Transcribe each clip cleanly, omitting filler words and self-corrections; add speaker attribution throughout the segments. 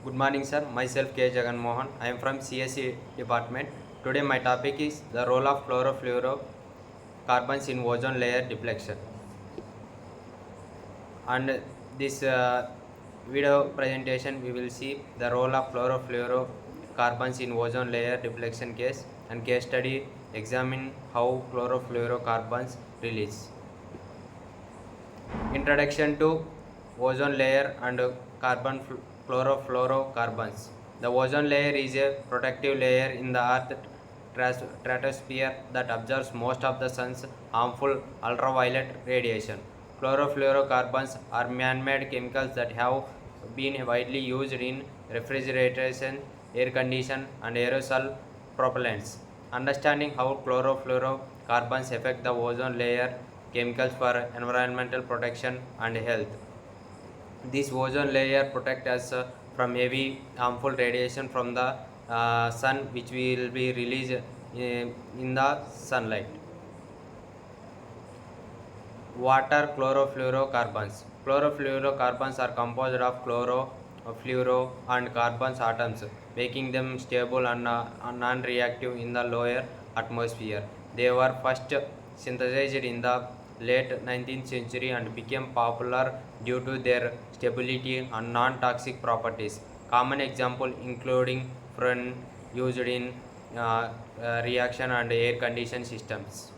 Speaker 1: Good morning, sir. Myself K. Jagan Mohan. I am from CSE department. Today my topic is the role of chlorofluorocarbons in ozone layer depletion. And this video presentation we will see the role of chlorofluorocarbons in ozone layer depletion case and case study examine how chlorofluorocarbons release. Introduction to ozone layer and chlorofluorocarbons. The ozone layer is a protective layer in the Earth stratosphere that absorbs most of the sun's harmful ultraviolet radiation. Chlorofluorocarbons are man-made chemicals that have been widely used in refrigeration, air condition, and aerosol propellants. Understanding how chlorofluorocarbons affect the ozone layer chemicals for environmental protection and health. This ozone layer protects us from heavy harmful radiation from the sun, which will be released in the sunlight. Water chlorofluorocarbons. Chlorofluorocarbons are composed of chloro, fluoro, and carbons atoms, making them stable and non-reactive in the lower atmosphere. They were first synthesized in the late 19th century and became popular due to their stability and non-toxic properties. Common example including freon used in reaction and air condition systems.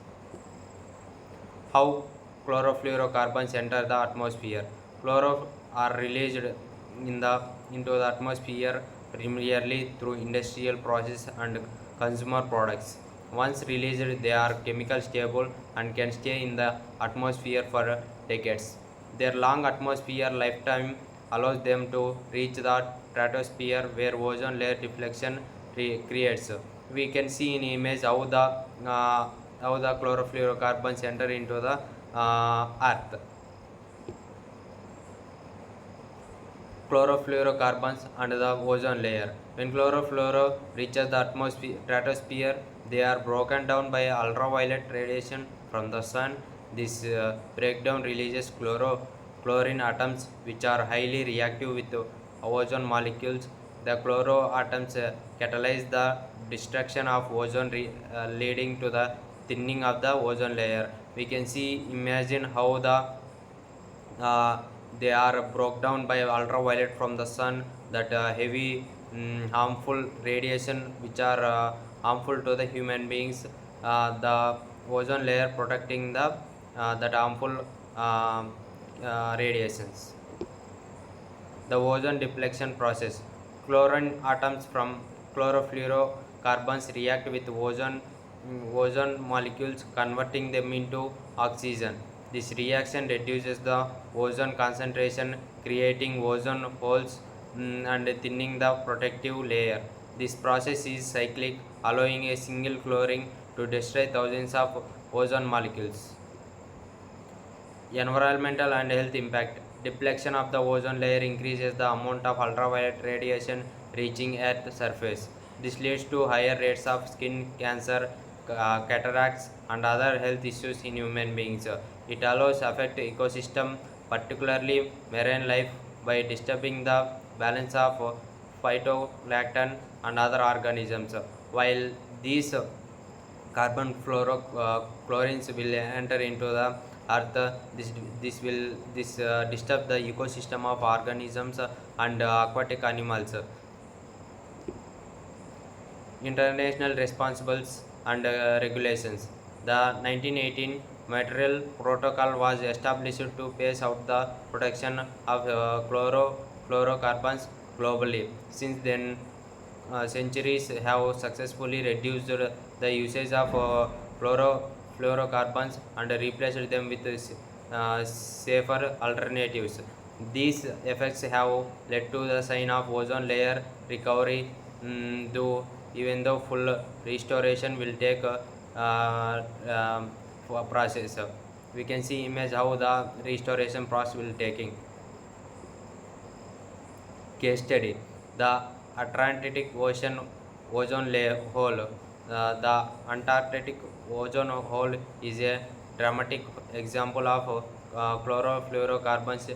Speaker 1: How chlorofluorocarbons enter the atmosphere. Chloro are released into the atmosphere primarily through industrial process and consumer products. Once released, they are chemical stable and can stay in the atmosphere for decades. Their long atmosphere lifetime allows them to reach the stratosphere where ozone layer deflection creates. We can see in image how the chlorofluorocarbons enter into the earth. Chlorofluorocarbons and the ozone layer. When chlorofluoro reaches the stratosphere, they are broken down by ultraviolet radiation from the sun. This breakdown releases chlorine atoms, which are highly reactive with ozone molecules. The chloro atoms catalyze the destruction of ozone, leading to the thinning of the ozone layer. We can see, imagine how they are broke down by ultraviolet from the sun, that heavy harmful radiation which are harmful to the human beings. The ozone layer protecting the that harmful radiations. The ozone depletion process. Chlorine atoms from chlorofluorocarbons react with ozone molecules, converting them into oxygen. This reaction reduces the ozone concentration, creating ozone holes and thinning the protective layer. This process is cyclic, allowing a single chlorine to destroy thousands of ozone molecules. Environmental and health impact. Depletion of the ozone layer increases the amount of ultraviolet radiation reaching Earth's surface. This leads to higher rates of skin cancer, cataracts, and other health issues in human beings. It allows affect ecosystem, particularly marine life, by disturbing the balance of phytoplankton and other organisms. While these carbon chlorines will enter into the earth, this disturb the ecosystem of organisms and aquatic animals. International responsibles and regulations. The 1918 Montreal Protocol was established to phase out the production of chlorofluorocarbons globally. Since then, centuries have successfully reduced the usage of chlorofluorocarbons and replaced them with safer alternatives. These effects have led to the sign of ozone layer recovery, though even though full restoration will take a process. We can see image how the restoration process will taking. Case study: the Atlantic Ocean ozone layer hole. The Antarctic ozone hole is a dramatic example of chlorofluorocarbons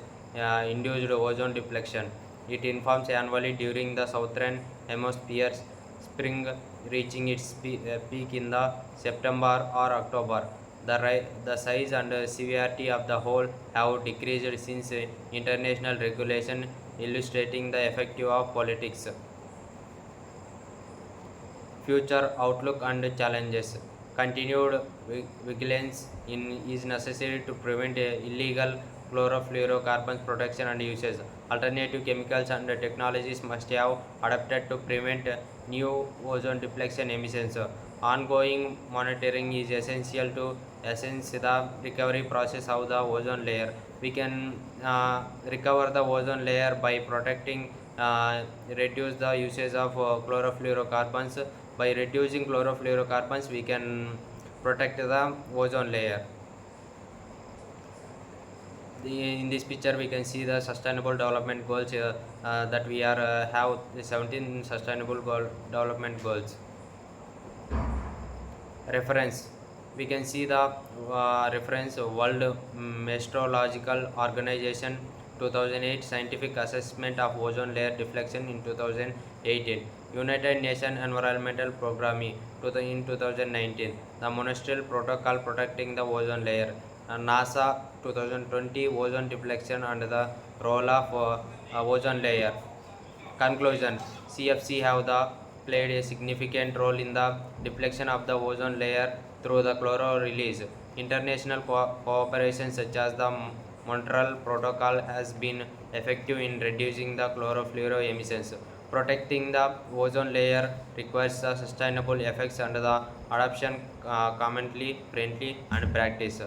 Speaker 1: induced ozone depletion. It informs annually during the southern hemisphere spring, reaching its peak in the September or October. The size and severity of the hole have decreased since international regulation, illustrating the effect of politics. Future outlook and challenges. Continued vigilance is necessary to prevent illegal chlorofluorocarbons protection and usage. Alternative chemicals and technologies must have adapted to prevent new ozone depletion emissions. Ongoing monitoring is essential to assess the recovery process of the ozone layer. We can recover the ozone layer by protecting, reduce the usage of chlorofluorocarbons. By reducing chlorofluorocarbons, we can protect the ozone layer. In this picture we can see the sustainable development goals, that we are have 17 sustainable development goals. Reference, we can see the reference: World Meteorological Organization 2008 scientific assessment of ozone layer deflection in 2018, United Nations Environmental Programme in 2019, the Montreal Protocol protecting the ozone layer, NASA 2020 ozone deflection and the role of ozone layer. Conclusion: CFC have played a significant role in the deflection of the ozone layer through the chloro release. International cooperation such as the Montreal Protocol has been effective in reducing the chlorofluoro emissions. Protecting the ozone layer requires the sustainable effects and the adoption commonly, friendly, and practice.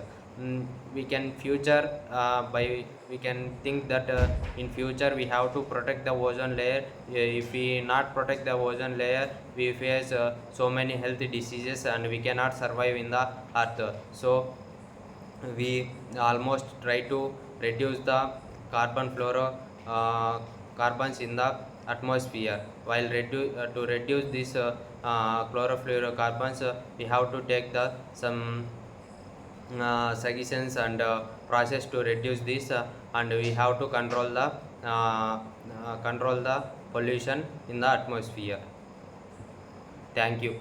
Speaker 1: We can future by we can think that in future we have to protect the ozone layer. If we not protect the ozone layer, we face so many health diseases and we cannot survive in the earth. So we almost try to reduce the carbon fluoro carbons in the atmosphere. While to reduce this chlorofluorocarbons, we have to take the some suggestions and process to reduce this, and we have to control the pollution in the atmosphere. Thank you.